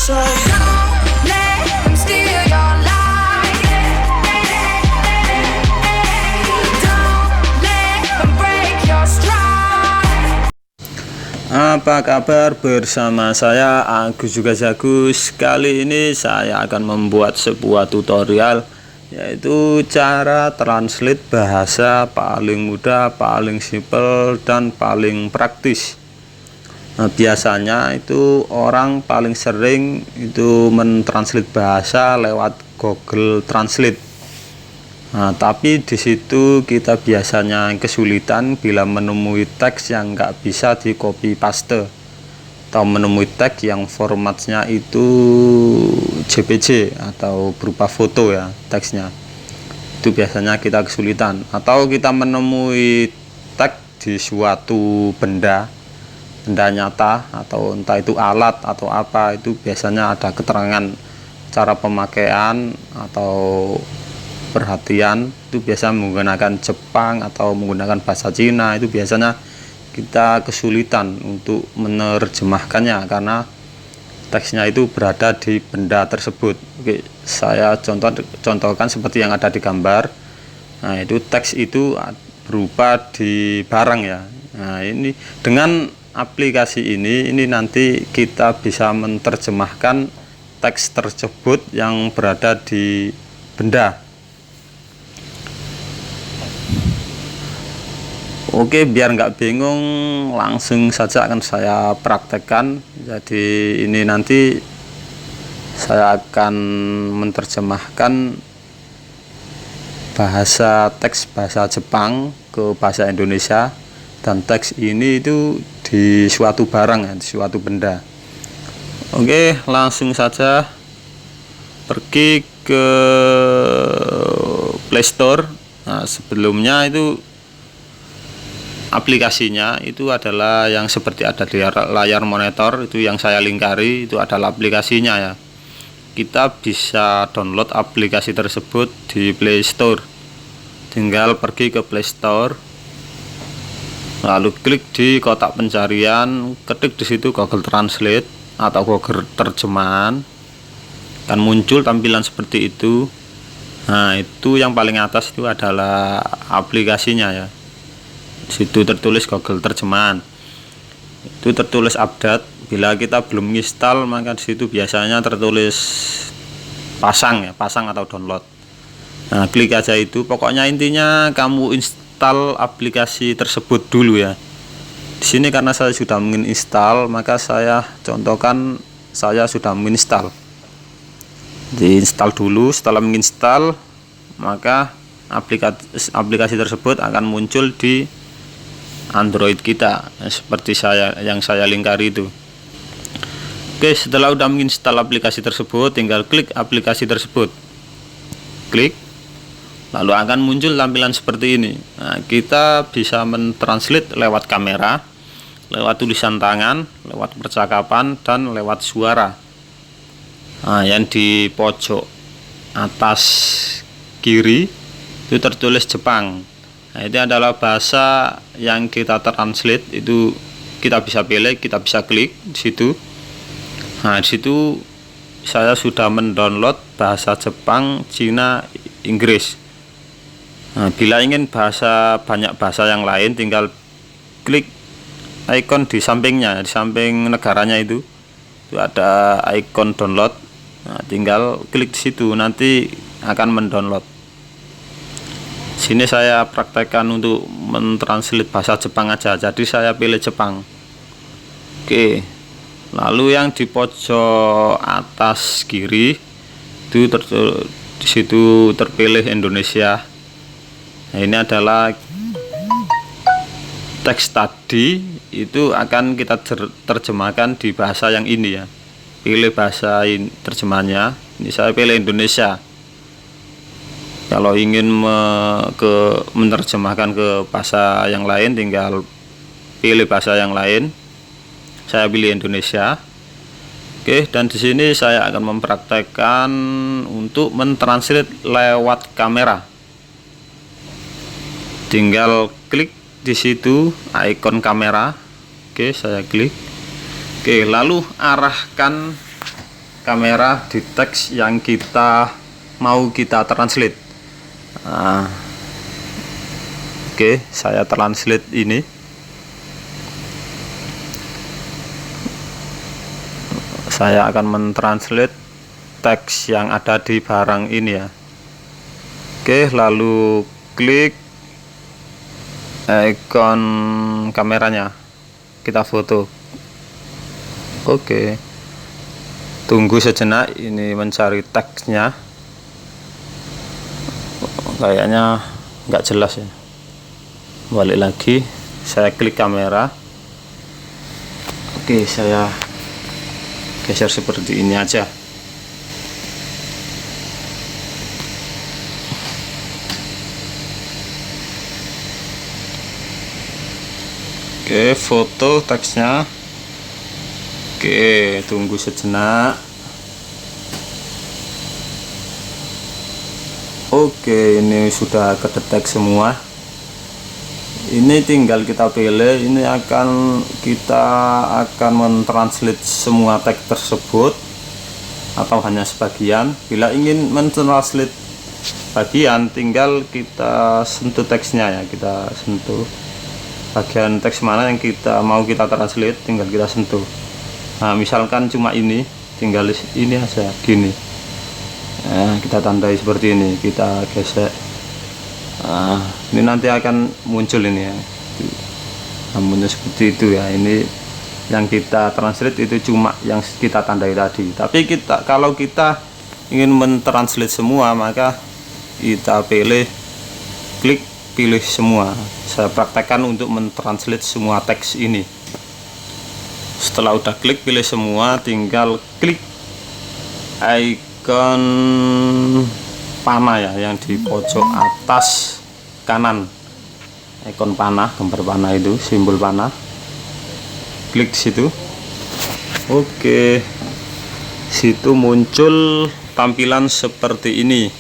So don't let them steal your light. Don't let them break your stride. Apa kabar, bersama saya Agus juga Jagus. Kali ini saya akan membuat sebuah tutorial, yaitu cara translate bahasa paling mudah, paling simple, dan paling praktis. Nah, biasanya itu orang paling sering itu mentranslate bahasa lewat Google Translate. Nah, tapi di situ kita biasanya kesulitan bila menemui teks yang nggak bisa di copy paste, atau menemui teks yang formatnya itu JPG atau berupa foto ya teksnya. Itu biasanya kita kesulitan, atau kita menemui teks di suatu benda nyata, atau entah itu alat atau apa, itu biasanya ada keterangan cara pemakaian atau perhatian, itu biasa menggunakan Jepang atau menggunakan bahasa Cina. Itu biasanya kita kesulitan untuk menerjemahkannya karena teksnya itu berada di benda tersebut. Oke, saya contohkan seperti yang ada di gambar. Nah, itu teks itu berupa di barang ya. Nah, ini dengan aplikasi ini nanti kita bisa menerjemahkan teks tersebut yang berada di benda. Oke, biar nggak bingung, langsung saja akan saya praktekkan. Jadi ini nanti saya akan menerjemahkan teks bahasa Jepang ke bahasa Indonesia, dan teks ini itu di suatu barang ya, di suatu benda. Oke, langsung saja pergi ke Play Store. Nah, sebelumnya itu aplikasinya itu adalah yang seperti ada di layar monitor, itu yang saya lingkari, itu adalah aplikasinya ya. Kita bisa download aplikasi tersebut di Play Store. Tinggal pergi ke Play Store, lalu klik di kotak pencarian, ketik di situ Google Translate atau Google terjemahan, akan muncul tampilan seperti itu. Nah, itu yang paling atas itu adalah aplikasinya ya. Di situ tertulis Google terjemahan. Itu tertulis update. Bila kita belum install, maka di situ biasanya tertulis pasang ya, pasang atau download. Nah, klik aja itu. Pokoknya intinya kamu install aplikasi tersebut dulu ya. Di sini karena saya sudah menginstal, maka saya contohkan saya sudah menginstal. Diinstal dulu. Setelah menginstal, maka aplikasi tersebut akan muncul di Android kita seperti yang saya lingkari itu. Oke, setelah udah menginstal aplikasi tersebut, tinggal klik aplikasi tersebut. Klik, lalu akan muncul tampilan seperti ini. Nah, kita bisa mentranslate lewat kamera, lewat tulisan tangan, lewat percakapan, dan lewat suara. Nah, yang di pojok atas kiri itu tertulis Jepang. Nah, itu adalah bahasa yang kita translate. Itu kita bisa pilih, kita bisa klik di situ. Nah, di situ saya sudah mendownload bahasa Jepang, Cina, Inggris. Nah, bila ingin banyak bahasa yang lain, tinggal klik icon di sampingnya, di samping negaranya itu ada icon download. Nah, tinggal klik di situ, nanti akan mendownload. Sini saya praktekkan untuk mentranslate bahasa Jepang aja, jadi saya pilih Jepang. Oke, lalu yang di pojok atas kiri itu di situ terpilih Indonesia. Nah, ini adalah teks tadi, itu akan kita terjemahkan di bahasa yang ini ya. Pilih bahasa terjemahannya. Ini saya pilih Indonesia. Kalau ingin menerjemahkan ke bahasa yang lain, tinggal pilih bahasa yang lain. Saya pilih Indonesia. Oke, dan di sini saya akan mempraktekkan untuk mentranslate lewat kamera. Tinggal klik di situ icon kamera. Oke, saya klik. Oke, lalu arahkan kamera di teks yang kita mau kita translate. Oke, saya translate ini. Saya akan mentranslate teks yang ada di barang ini ya. Oke, lalu klik ikon kameranya, kita foto. Oke, tunggu sejenak, ini mencari teksnya. Kayaknya nggak jelas ya. Balik lagi, saya klik kamera. Oke, saya geser seperti ini aja. Oke, foto teksnya. Oke, tunggu sejenak. Oke, ini sudah kedetek semua. Ini tinggal kita pilih. Ini kita akan mentranslate semua teks tersebut atau hanya sebagian. Bila ingin mentranslate bagian, tinggal kita sentuh teksnya ya. Kita sentuh bagian teks mana yang kita mau kita translate, tinggal kita sentuh. Nah, misalkan cuma ini, tinggal ini aja gini. Nah, kita tandai seperti ini, kita gesek. Nah, ini nanti akan muncul ini ya. Namun seperti itu ya. Ini yang kita translate itu cuma yang kita tandai tadi. Tapi kalau kita ingin mentranslate semua, maka kita klik pilih semua. Saya praktekkan untuk mentranslate semua teks ini. Setelah udah klik pilih semua, tinggal klik ikon panah ya, yang di pojok atas kanan, ikon panah, gambar panah itu, simbol panah. Klik di situ. Oke, situ muncul tampilan seperti ini.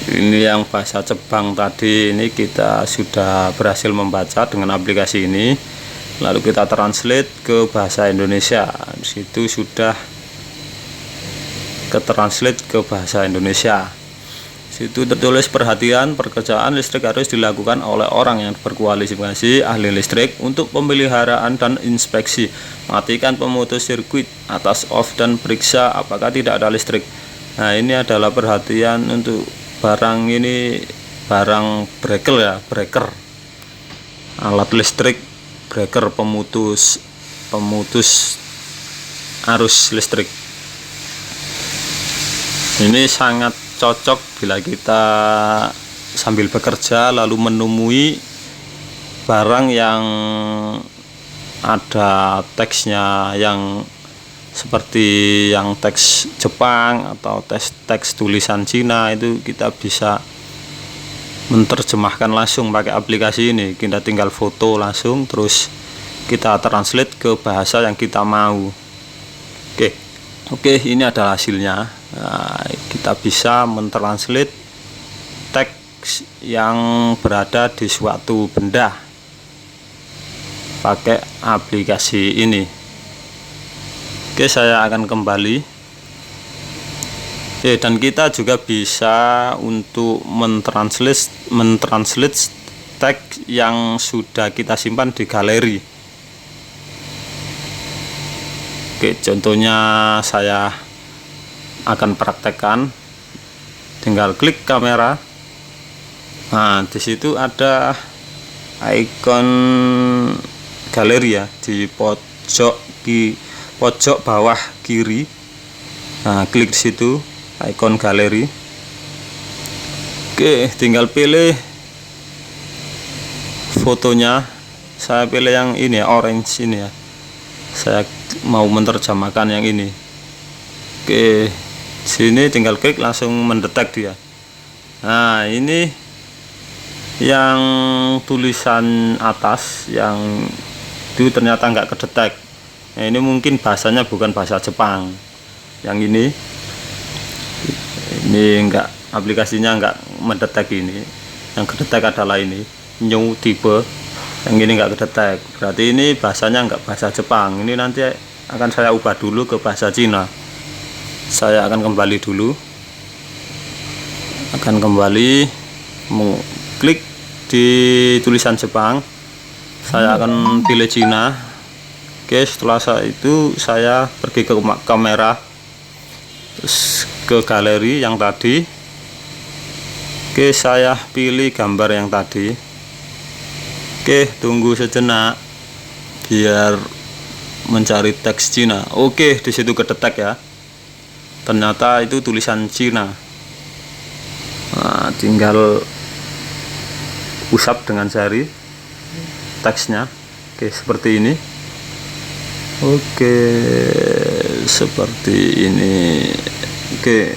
Ini yang bahasa Jepang tadi, ini kita sudah berhasil membaca dengan aplikasi ini. Lalu kita translate ke bahasa Indonesia. Di situ sudah translate ke bahasa Indonesia. Situ tertulis perhatian, pekerjaan listrik harus dilakukan oleh orang yang berkualifikasi ahli listrik untuk pemeliharaan dan inspeksi. Matikan pemutus sirkuit, atas off dan periksa apakah tidak ada listrik. Nah, ini adalah perhatian untuk barang ini, barang breaker ya, breaker. Alat listrik, breaker, pemutus arus listrik. Ini sangat cocok bila kita sambil bekerja lalu menemui barang yang ada teksnya yang seperti yang teks Jepang atau teks tulisan Cina, itu kita bisa menerjemahkan langsung pakai aplikasi ini. Kita tinggal foto langsung, terus kita translate ke bahasa yang kita mau. Oke, ini adalah hasilnya. Nah, kita bisa mentranslate teks yang berada di suatu benda pakai aplikasi ini. Oke, saya akan kembali. Dan kita juga bisa untuk mentranslate teks yang sudah kita simpan di galeri. Oke, contohnya saya akan praktekkan. Tinggal klik kamera. Nah, di situ ada ikon galeri ya, di pojok bawah kiri. Nah, klik di situ ikon galeri. Oke, tinggal pilih fotonya. Saya pilih yang ini ya, orange ini ya. Saya mau menerjemahkan yang ini. Oke, sini tinggal klik langsung mendetek dia. Nah, ini yang tulisan atas yang itu ternyata nggak kedetek. Nah, ini mungkin bahasanya bukan bahasa Jepang. Yang ini enggak, aplikasinya enggak mendetek ini. Yang kedetek adalah ini, new tipe. Yang ini enggak kedetek. Berarti ini bahasanya enggak bahasa Jepang. Ini nanti akan saya ubah dulu ke bahasa Cina. Saya akan kembali dulu, klik di tulisan Jepang, saya akan pilih Cina. Oke, setelah itu saya pergi ke kamera, terus ke galeri yang tadi. Oke, saya pilih gambar yang tadi. Oke, tunggu sejenak biar mencari teks Cina. Oke, di situ kedetek ya. Ternyata itu tulisan Cina. Nah, tinggal usap dengan jari teksnya. Oke, seperti ini. Oke, seperti ini. Oke,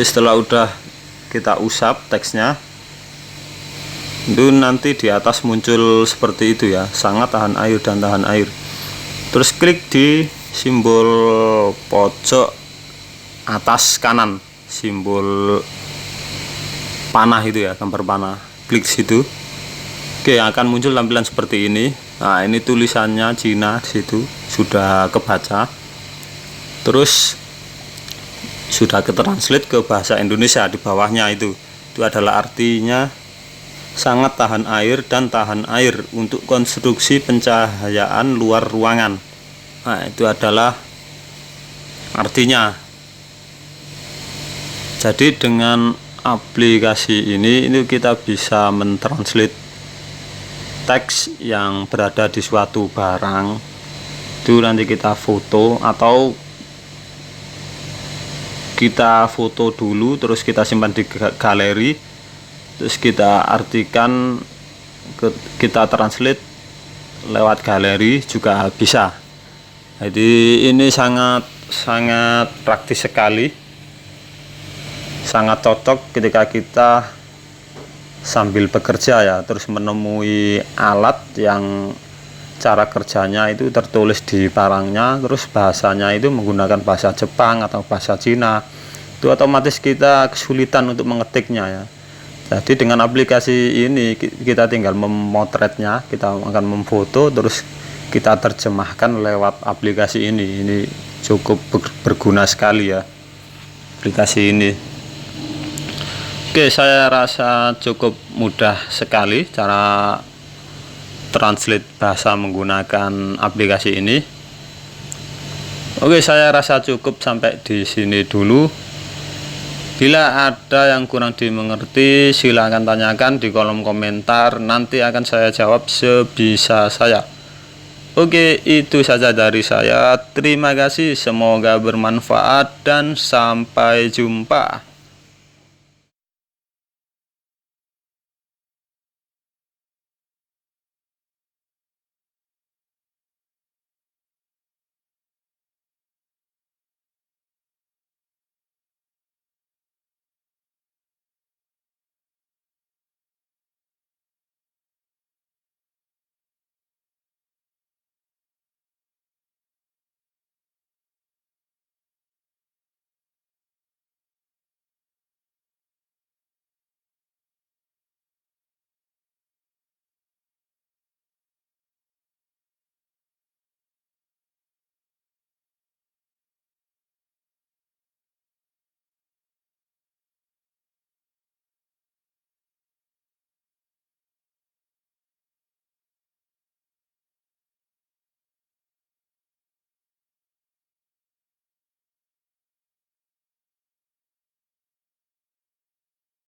setelah udah kita usap teksnya, itu nanti di atas muncul seperti itu ya, sangat tahan air dan tahan air. Terus klik di simbol pojok atas kanan, simbol panah itu ya, gambar panah, klik situ. Oke, akan muncul tampilan seperti ini. Nah, ini tulisannya Cina di situ sudah kebaca, terus sudah ketranslate ke bahasa Indonesia. Di bawahnya itu adalah artinya sangat tahan air dan tahan air untuk konstruksi pencahayaan luar ruangan. Nah, itu adalah artinya. Jadi dengan aplikasi ini kita bisa mentranslate teks yang berada di suatu barang. Itu nanti kita foto, atau kita foto dulu terus kita simpan di galeri, terus kita artikan, kita translate lewat galeri juga bisa. Jadi ini sangat praktis sekali, sangat cocok ketika kita sambil bekerja ya, terus menemui alat yang cara kerjanya itu tertulis di barangnya, terus bahasanya itu menggunakan bahasa Jepang atau bahasa Cina, itu otomatis kita kesulitan untuk mengetiknya ya. Jadi dengan aplikasi ini kita tinggal memotretnya, kita akan memfoto, terus kita terjemahkan lewat aplikasi ini. Ini cukup berguna sekali ya aplikasi ini. Oke, saya rasa cukup mudah sekali cara translate bahasa menggunakan aplikasi ini. Oke, saya rasa cukup sampai di sini dulu. Bila ada yang kurang dimengerti, silahkan tanyakan di kolom komentar. Nanti akan saya jawab sebisa saya. Oke, itu saja dari saya. Terima kasih, semoga bermanfaat dan sampai jumpa.